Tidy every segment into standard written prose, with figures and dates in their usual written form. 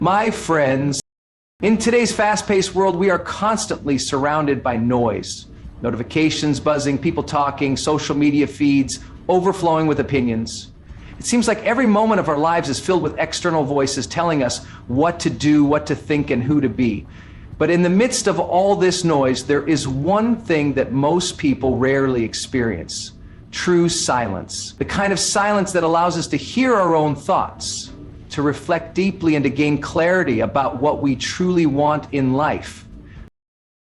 My friends, in today's fast-paced world, we are constantly surrounded by noise. Notifications buzzing, people talking, social media feeds, overflowing with opinions. It seems like every moment of our lives is filled with external voices telling us what to do, what to think, and who to be. But in the midst of all this noise, there is one thing that most people rarely experience: true silence. The kind of silence that allows us to hear our own thoughts, to reflect deeply and to gain clarity about what we truly want in life.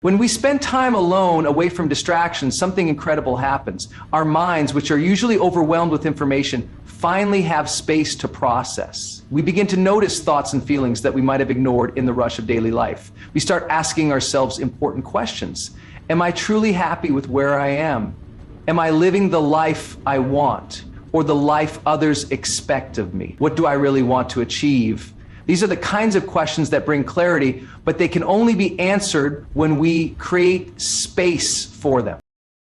When we spend time alone, away from distractions, something incredible happens. Our minds, which are usually overwhelmed with information, finally have space to process. We begin to notice thoughts and feelings that we might have ignored in the rush of daily life. We start asking ourselves important questions. Am I truly happy with where I am? Am I living the life I want, or the life others expect of me? What do I really want to achieve? These are the kinds of questions that bring clarity, but they can only be answered when we create space for them.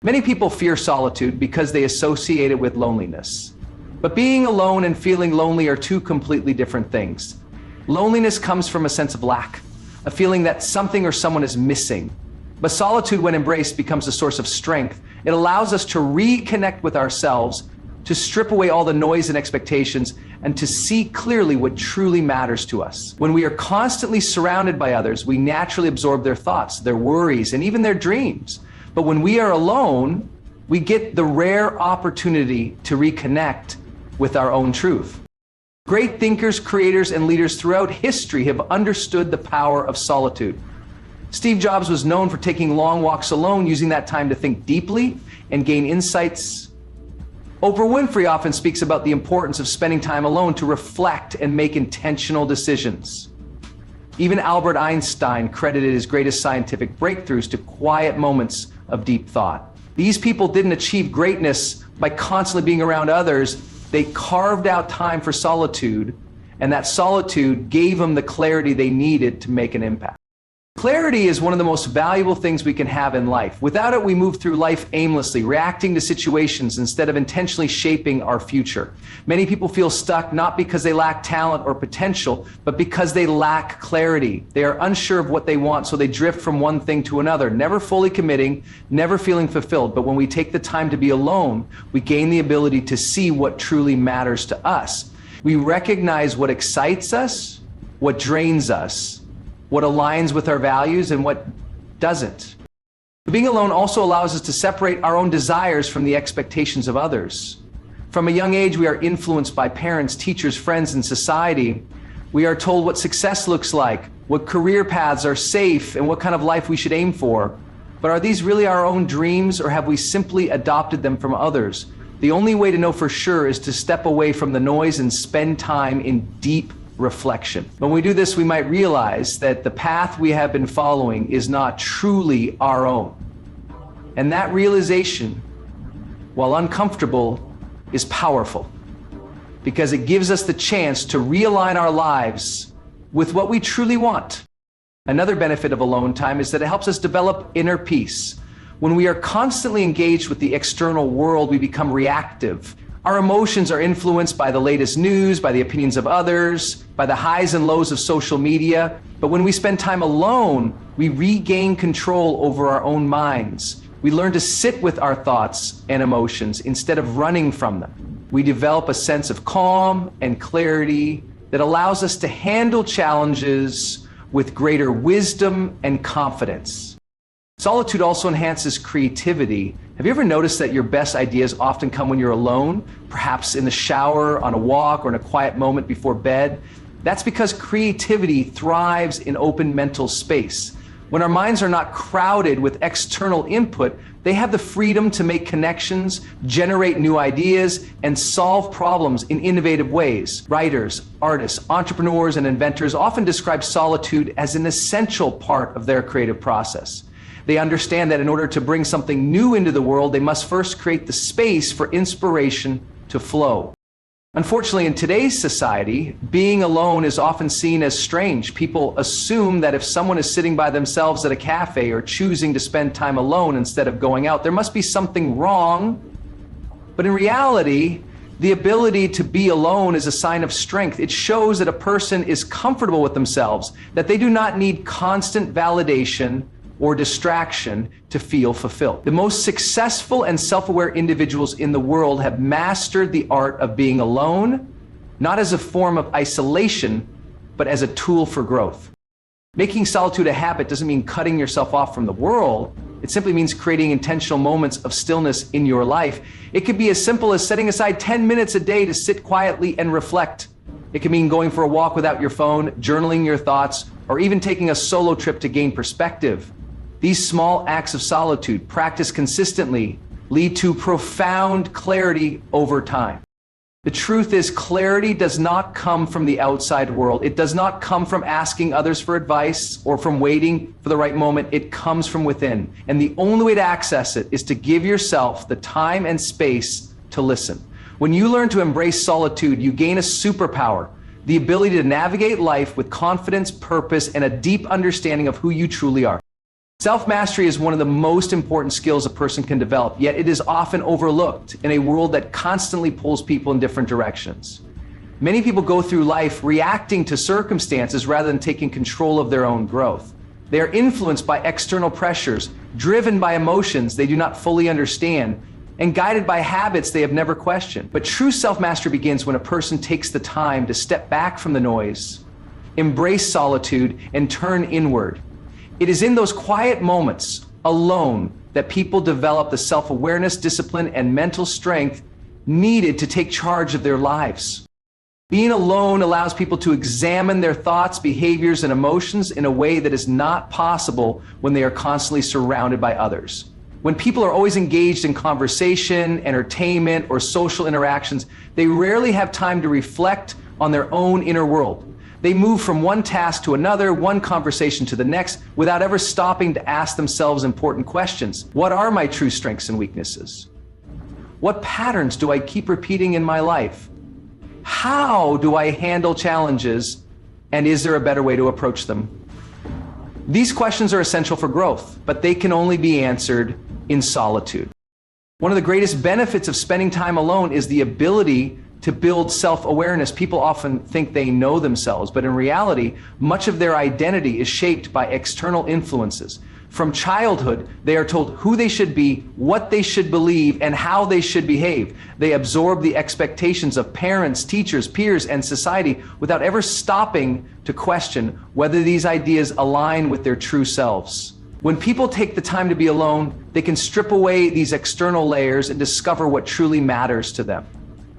Many people fear solitude because they associate it with loneliness. But being alone and feeling lonely are two completely different things. Loneliness comes from a sense of lack, a feeling that something or someone is missing. But solitude, when embraced, becomes a source of strength. It allows us to reconnect with ourselves, to strip away all the noise and expectations, and to see clearly what truly matters to us. When we are constantly surrounded by others, we naturally absorb their thoughts, their worries, and even their dreams. But when we are alone, we get the rare opportunity to reconnect with our own truth. Great thinkers, creators, and leaders throughout history have understood the power of solitude. Steve Jobs was known for taking long walks alone, using that time to think deeply and gain insights. Oprah Winfrey often speaks about the importance of spending time alone to reflect and make intentional decisions. Even Albert Einstein credited his greatest scientific breakthroughs to quiet moments of deep thought. These people didn't achieve greatness by constantly being around others. They carved out time for solitude, and that solitude gave them the clarity they needed to make an impact. Clarity is one of the most valuable things we can have in life. Without it, we move through life aimlessly, reacting to situations instead of intentionally shaping our future. Many people feel stuck not because they lack talent or potential, but because they lack clarity. They are unsure of what they want, so they drift from one thing to another, never fully committing, never feeling fulfilled. But when we take the time to be alone, we gain the ability to see what truly matters to us. We recognize what excites us, what drains us, what aligns with our values, and what doesn't. Being alone also allows us to separate our own desires from the expectations of others. From a young age, we are influenced by parents, teachers, friends, and society. We are told what success looks like, what career paths are safe, and what kind of life we should aim for. But are these really our own dreams, or have we simply adopted them from others? The only way to know for sure is to step away from the noise and spend time in deep reflection. When we do this, we might realize that the path we have been following is not truly our own. And that realization, while uncomfortable, is powerful, because it gives us the chance to realign our lives with what we truly want. Another benefit of alone time is that it helps us develop inner peace. When we are constantly engaged with the external world, we become reactive. Our emotions are influenced by the latest news, by the opinions of others, by the highs and lows of social media. But when we spend time alone, we regain control over our own minds. We learn to sit with our thoughts and emotions instead of running from them. We develop a sense of calm and clarity that allows us to handle challenges with greater wisdom and confidence. Solitude also enhances creativity. Have you ever noticed that your best ideas often come when you're alone, perhaps in the shower, on a walk, or in a quiet moment before bed? That's because creativity thrives in open mental space. When our minds are not crowded with external input, they have the freedom to make connections, generate new ideas, and solve problems in innovative ways. Writers, artists, entrepreneurs, and inventors often describe solitude as an essential part of their creative process. They understand that in order to bring something new into the world, they must first create the space for inspiration to flow. Unfortunately, in today's society, being alone is often seen as strange. People assume that if someone is sitting by themselves at a cafe or choosing to spend time alone instead of going out, there must be something wrong. But in reality, The ability to be alone is a sign of strength. It shows that a person is comfortable with themselves, that they do not need constant validation or distraction to feel fulfilled. The most successful and self-aware individuals in the world have mastered the art of being alone, not as a form of isolation, but as a tool for growth. Making solitude a habit doesn't mean cutting yourself off from the world. It simply means creating intentional moments of stillness in your life. It could be as simple as setting aside 10 minutes a day to sit quietly and reflect. It can mean going for a walk without your phone, journaling your thoughts, or even taking a solo trip to gain perspective. These small acts of solitude, practiced consistently, lead to profound clarity over time. The truth is, clarity does not come from the outside world. It does not come from asking others for advice or from waiting for the right moment. It comes from within. And the only way to access it is to give yourself the time and space to listen. When you learn to embrace solitude, you gain a superpower, the ability to navigate life with confidence, purpose, and a deep understanding of who you truly are. Self-mastery is one of the most important skills a person can develop, yet it is often overlooked in a world that constantly pulls people in different directions. Many people go through life reacting to circumstances rather than taking control of their own growth. They are influenced by external pressures, driven by emotions they do not fully understand, and guided by habits they have never questioned. But true self-mastery begins when a person takes the time to step back from the noise, embrace solitude, and turn inward. It is in those quiet moments, alone, that people develop the self-awareness, discipline, and mental strength needed to take charge of their lives. Being alone allows people to examine their thoughts, behaviors, and emotions in a way that is not possible when they are constantly surrounded by others. When people are always engaged in conversation, entertainment, or social interactions, they rarely have time to reflect on their own inner world. They move from one task to another, one conversation to the next, without ever stopping to ask themselves important questions. What are my true strengths and weaknesses? What patterns do I keep repeating in my life? How do I handle challenges? And is there a better way to approach them? These questions are essential for growth, but they can only be answered in solitude. One of the greatest benefits of spending time alone is the ability to build self-awareness. People often think they know themselves, but in reality, much of their identity is shaped by external influences. From childhood, they are told who they should be, what they should believe, and how they should behave. They absorb the expectations of parents, teachers, peers, and society without ever stopping to question whether these ideas align with their true selves. When people take the time to be alone, they can strip away these external layers and discover what truly matters to them.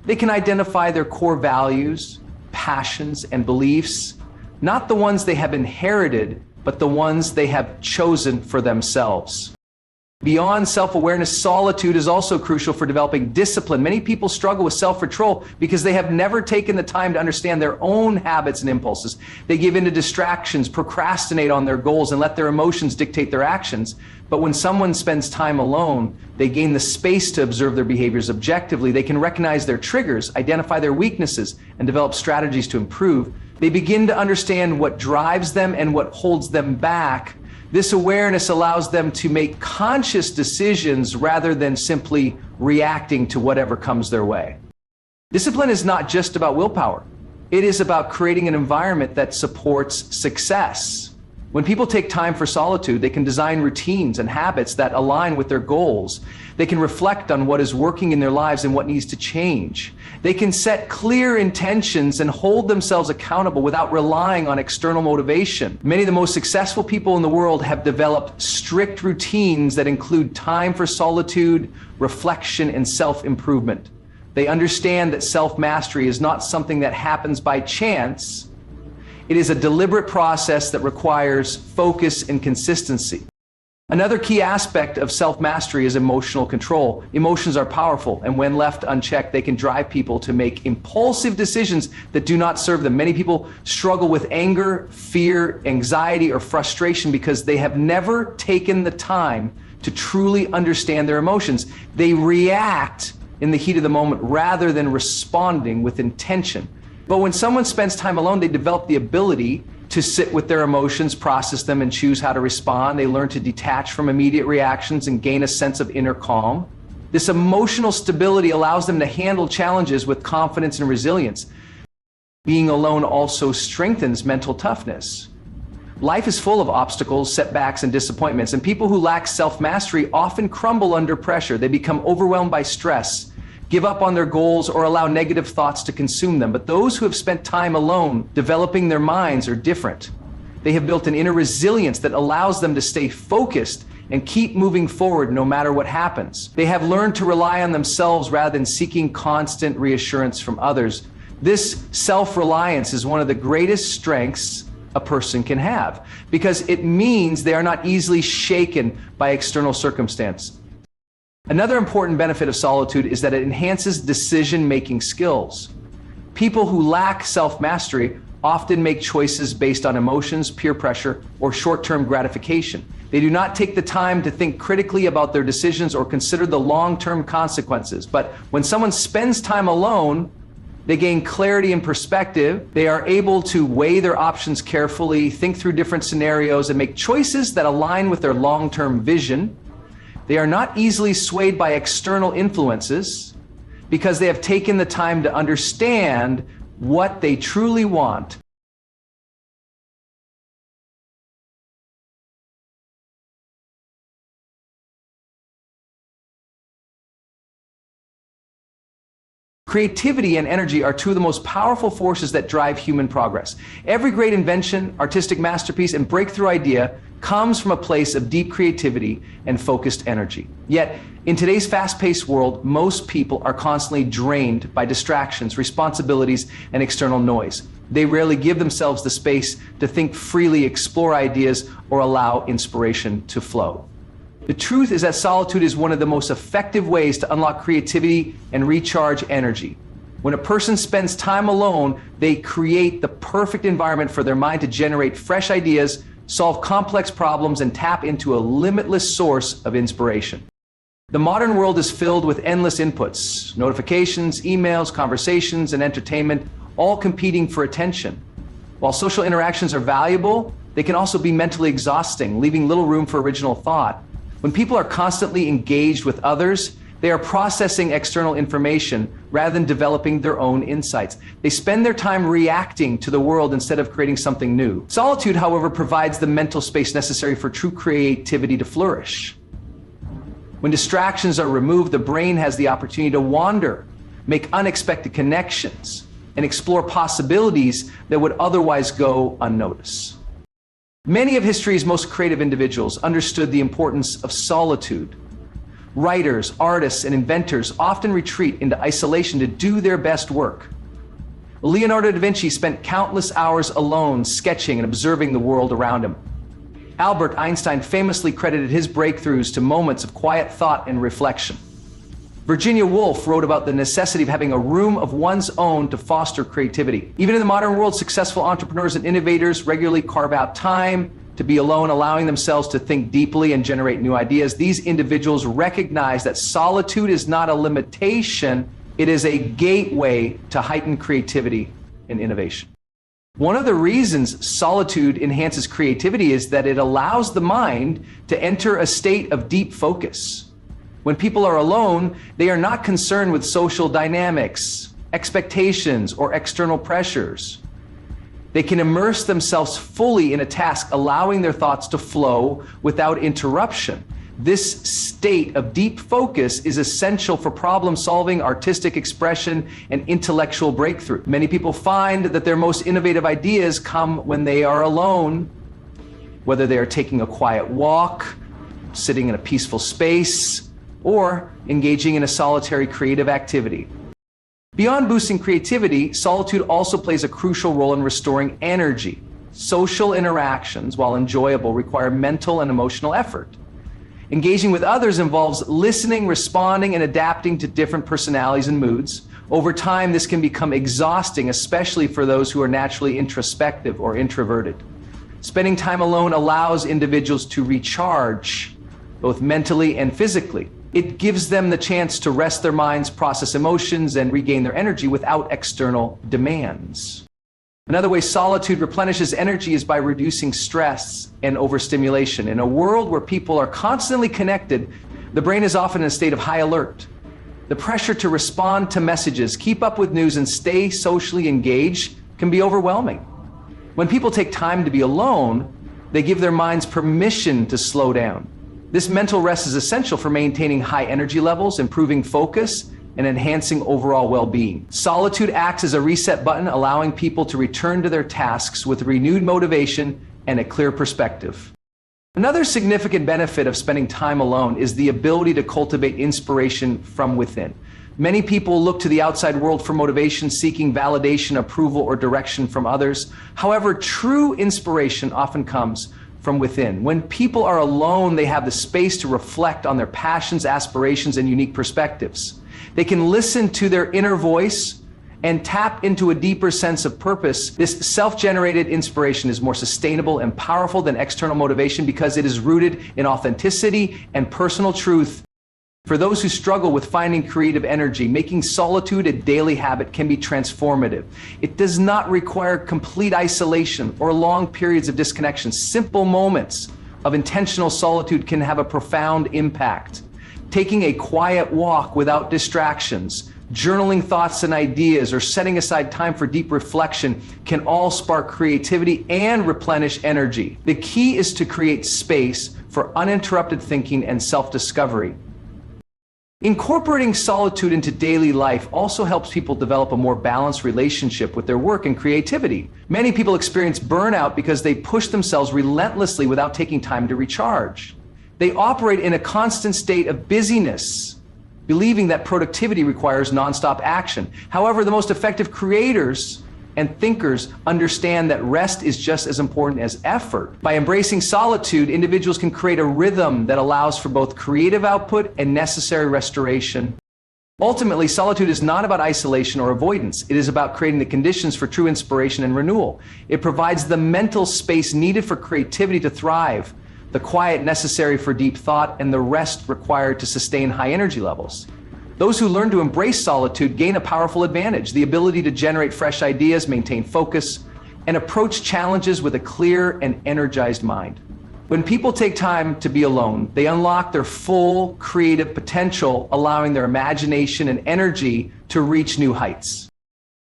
They can identify their core values, passions, and beliefs, not the ones they have inherited, but the ones they have chosen for themselves. Beyond self-awareness, solitude is also crucial for developing discipline. Many people struggle with self-control because they have never taken the time to understand their own habits and impulses. They give in to distractions, procrastinate on their goals, and let their emotions dictate their actions. But when someone spends time alone, they gain the space to observe their behaviors objectively. They can recognize their triggers, identify their weaknesses, and develop strategies to improve. They begin to understand what drives them and what holds them back. This awareness allows them to make conscious decisions rather than simply reacting to whatever comes their way. Discipline is not just about willpower. It is about creating an environment that supports success. When people take time for solitude, they can design routines and habits that align with their goals. They can reflect on what is working in their lives and what needs to change. They can set clear intentions and hold themselves accountable without relying on external motivation. Many of the most successful people in the world have developed strict routines that include time for solitude, reflection, and self-improvement. They understand that self-mastery is not something that happens by chance. It is a deliberate process that requires focus and consistency. Another key aspect of self-mastery is emotional control. Emotions are powerful, and when left unchecked, they can drive people to make impulsive decisions that do not serve them. Many people struggle with anger, fear, anxiety, or frustration because they have never taken the time to truly understand their emotions. They react in the heat of the moment rather than responding with intention. But when someone spends time alone, they develop the ability to sit with their emotions, process them, and choose how to respond. They learn to detach from immediate reactions and gain a sense of inner calm. This emotional stability allows them to handle challenges with confidence and resilience. Being alone also strengthens mental toughness. Life is full of obstacles, setbacks, and disappointments, and people who lack self-mastery often crumble under pressure. They become overwhelmed by stress, give up on their goals, or allow negative thoughts to consume them. But those who have spent time alone developing their minds are different. They have built an inner resilience that allows them to stay focused and keep moving forward no matter what happens. They have learned to rely on themselves rather than seeking constant reassurance from others. This self-reliance is one of the greatest strengths a person can have, because it means they are not easily shaken by external circumstance. Another important benefit of solitude is that it enhances decision-making skills. People who lack self-mastery often make choices based on emotions, peer pressure, or short-term gratification. They do not take the time to think critically about their decisions or consider the long-term consequences. But when someone spends time alone, they gain clarity and perspective. They are able to weigh their options carefully, think through different scenarios, and make choices that align with their long-term vision. They are not easily swayed by external influences because they have taken the time to understand what they truly want. Creativity and energy are two of the most powerful forces that drive human progress. Every great invention, artistic masterpiece, and breakthrough idea comes from a place of deep creativity and focused energy. Yet, in today's fast-paced world, most people are constantly drained by distractions, responsibilities, and external noise. They rarely give themselves the space to think freely, explore ideas, or allow inspiration to flow. The truth is that solitude is one of the most effective ways to unlock creativity and recharge energy. When a person spends time alone, they create the perfect environment for their mind to generate fresh ideas, solve complex problems, and tap into a limitless source of inspiration. The modern world is filled with endless inputs, notifications, emails, conversations, and entertainment, all competing for attention. While social interactions are valuable, they can also be mentally exhausting, leaving little room for original thought. When people are constantly engaged with others, they are processing external information rather than developing their own insights. They spend their time reacting to the world instead of creating something new. Solitude, however, provides the mental space necessary for true creativity to flourish. When distractions are removed, the brain has the opportunity to wander, make unexpected connections, and explore possibilities that would otherwise go unnoticed. Many of history's most creative individuals understood the importance of solitude. Writers, artists, and inventors often retreat into isolation to do their best work. Leonardo da Vinci spent countless hours alone sketching and observing the world around him. Albert Einstein famously credited his breakthroughs to moments of quiet thought and reflection. Virginia Woolf wrote about the necessity of having a room of one's own to foster creativity. Even in the modern world, successful entrepreneurs and innovators regularly carve out time to be alone, allowing themselves to think deeply and generate new ideas. These individuals recognize that solitude is not a limitation, it is a gateway to heightened creativity and innovation. One of the reasons solitude enhances creativity is that it allows the mind to enter a state of deep focus. When people are alone, they are not concerned with social dynamics, expectations, or external pressures. They can immerse themselves fully in a task, allowing their thoughts to flow without interruption. This state of deep focus is essential for problem solving, artistic expression, and intellectual breakthrough. Many people find that their most innovative ideas come when they are alone, whether they are taking a quiet walk, sitting in a peaceful space, or engaging in a solitary creative activity. Beyond boosting creativity, solitude also plays a crucial role in restoring energy. Social interactions, while enjoyable, require mental and emotional effort. Engaging with others involves listening, responding, and adapting to different personalities and moods. Over time, this can become exhausting, especially for those who are naturally introspective or introverted. Spending time alone allows individuals to recharge, both mentally and physically. It gives them the chance to rest their minds, process emotions, and regain their energy without external demands. Another way solitude replenishes energy is by reducing stress and overstimulation. In a world where people are constantly connected, The brain is often in a state of high alert. The pressure to respond to messages, keep up with news, and stay socially engaged can be overwhelming. When people take time to be alone, they give their minds permission to slow down. This mental rest is essential for maintaining high energy levels, improving focus, and enhancing overall well-being. Solitude acts as a reset button, allowing people to return to their tasks with renewed motivation and a clear perspective. Another significant benefit of spending time alone is the ability to cultivate inspiration from within. Many people look to the outside world for motivation, seeking validation, approval, or direction from others. However, true inspiration often comes from within. When people are alone, they have the space to reflect on their passions, aspirations, and unique perspectives. They can listen to their inner voice and tap into a deeper sense of purpose. This self-generated inspiration is more sustainable and powerful than external motivation because it is rooted in authenticity and personal truth. For those who struggle with finding creative energy, making solitude a daily habit can be transformative. It does not require complete isolation or long periods of disconnection. Simple moments of intentional solitude can have a profound impact. Taking a quiet walk without distractions, journaling thoughts and ideas, or setting aside time for deep reflection can all spark creativity and replenish energy. The key is to create space for uninterrupted thinking and self-discovery. Incorporating solitude into daily life also helps people develop a more balanced relationship with their work and creativity. Many people experience burnout because they push themselves relentlessly without taking time to recharge. They operate in a constant state of busyness, believing that productivity requires nonstop action. However, the most effective creators and thinkers understand that rest is just as important as effort. By embracing solitude, individuals can create a rhythm that allows for both creative output and necessary restoration. Ultimately, solitude is not about isolation or avoidance. It is about creating the conditions for true inspiration and renewal. It provides the mental space needed for creativity to thrive, the quiet necessary for deep thought, and the rest required to sustain high energy levels. Those who learn to embrace solitude gain a powerful advantage, the ability to generate fresh ideas, maintain focus, and approach challenges with a clear and energized mind. When people take time to be alone, they unlock their full creative potential, allowing their imagination and energy to reach new heights.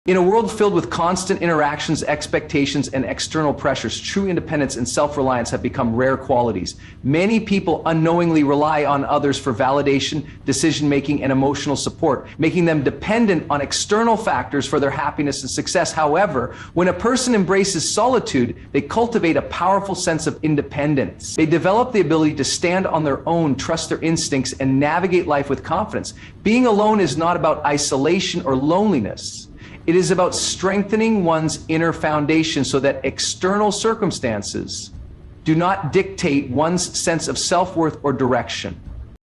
In a world filled with constant interactions, expectations, and external pressures, true independence and self-reliance have become rare qualities. Many people unknowingly rely on others for validation, decision-making, and emotional support, making them dependent on external factors for their happiness and success. However, when a person embraces solitude, they cultivate a powerful sense of independence. They develop the ability to stand on their own, trust their instincts, and navigate life with confidence. Being alone is not about isolation or loneliness. It is about strengthening one's inner foundation so that external circumstances do not dictate one's sense of self-worth or direction.